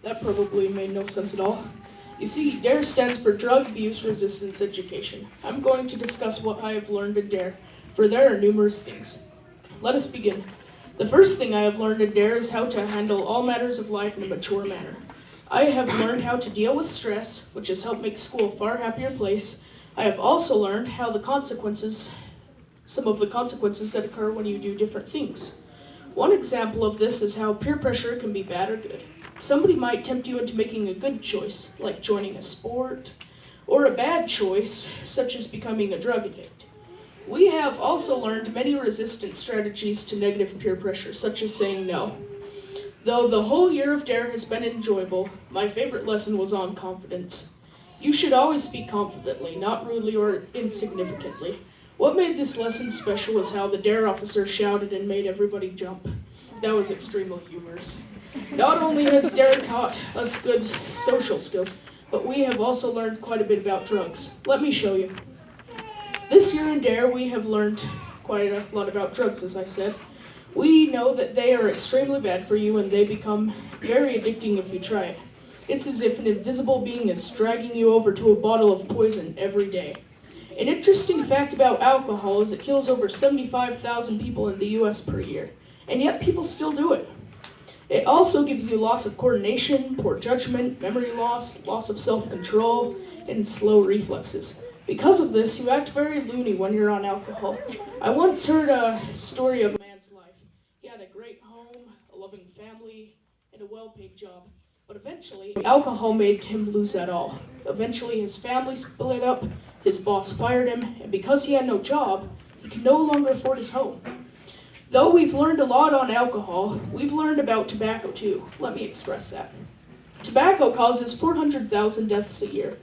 That probably made no sense at all. You see, D.A.R.E stands for Drug Abuse Resistance Education. I'm going to discuss what I have learned in D.A.R.E, for there are numerous things. Let us begin. The first thing I have learned in D.A.R.E is how to handle all matters of life in a mature manner. I have learned how to deal with stress, which has helped make school a far happier place. I have also learned how some of the consequences that occur when you do different things. One example of this is how peer pressure can be bad or good. Somebody might tempt you into making a good choice, like joining a sport, or a bad choice, such as becoming a drug addict. We have also learned many resistance strategies to negative peer pressure, such as saying no. Though the whole year of D.A.R.E has been enjoyable, my favorite lesson was on confidence. You should always speak confidently, not rudely or insignificantly. What made this lesson special was how the D.A.R.E officer shouted and made everybody jump. That was extremely humorous. Not only has D.A.R.E taught us good social skills, but we have also learned quite a bit about drugs. Let me show you. This year in D.A.R.E we have learned quite a lot about drugs, as I said. We know that they are extremely bad for you and they become very addicting if you try it. It's as if an invisible being is dragging you over to a bottle of poison every day. An interesting fact about alcohol is it kills over 75,000 people in the US per year, and yet people still do it. It also gives you loss of coordination, poor judgment, memory loss, loss of self-control, and slow reflexes. Because of this, you act very loony when you're on alcohol. I once heard a story of a man's life. He had a great home, a loving family, and a well-paid job. But eventually, alcohol made him lose that all. Eventually, his family split up, his boss fired him, and because he had no job, he could no longer afford his home. Though we've learned a lot on alcohol, we've learned about tobacco too. Let me express that. Tobacco causes 400,000 deaths a year,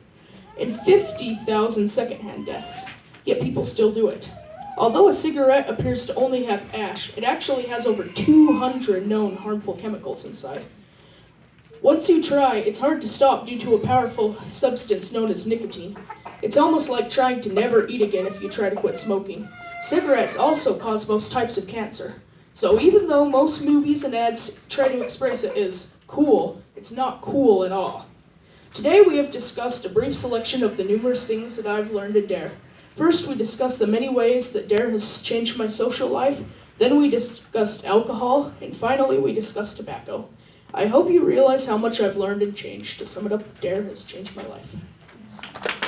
and 50,000 secondhand deaths, yet people still do it. Although a cigarette appears to only have ash, it actually has over 200 known harmful chemicals inside. Once you try, it's hard to stop due to a powerful substance known as nicotine. It's almost like trying to never eat again if you try to quit smoking. Cigarettes also cause most types of cancer. So even though most movies and ads try to express it as cool, it's not cool at all. Today we have discussed a brief selection of the numerous things that I've learned in D.A.R.E. First, we discussed the many ways that D.A.R.E has changed my social life. Then we discussed alcohol, and finally we discussed tobacco. I hope you realize how much I've learned and changed. To sum it up, D.A.R.E has changed my life.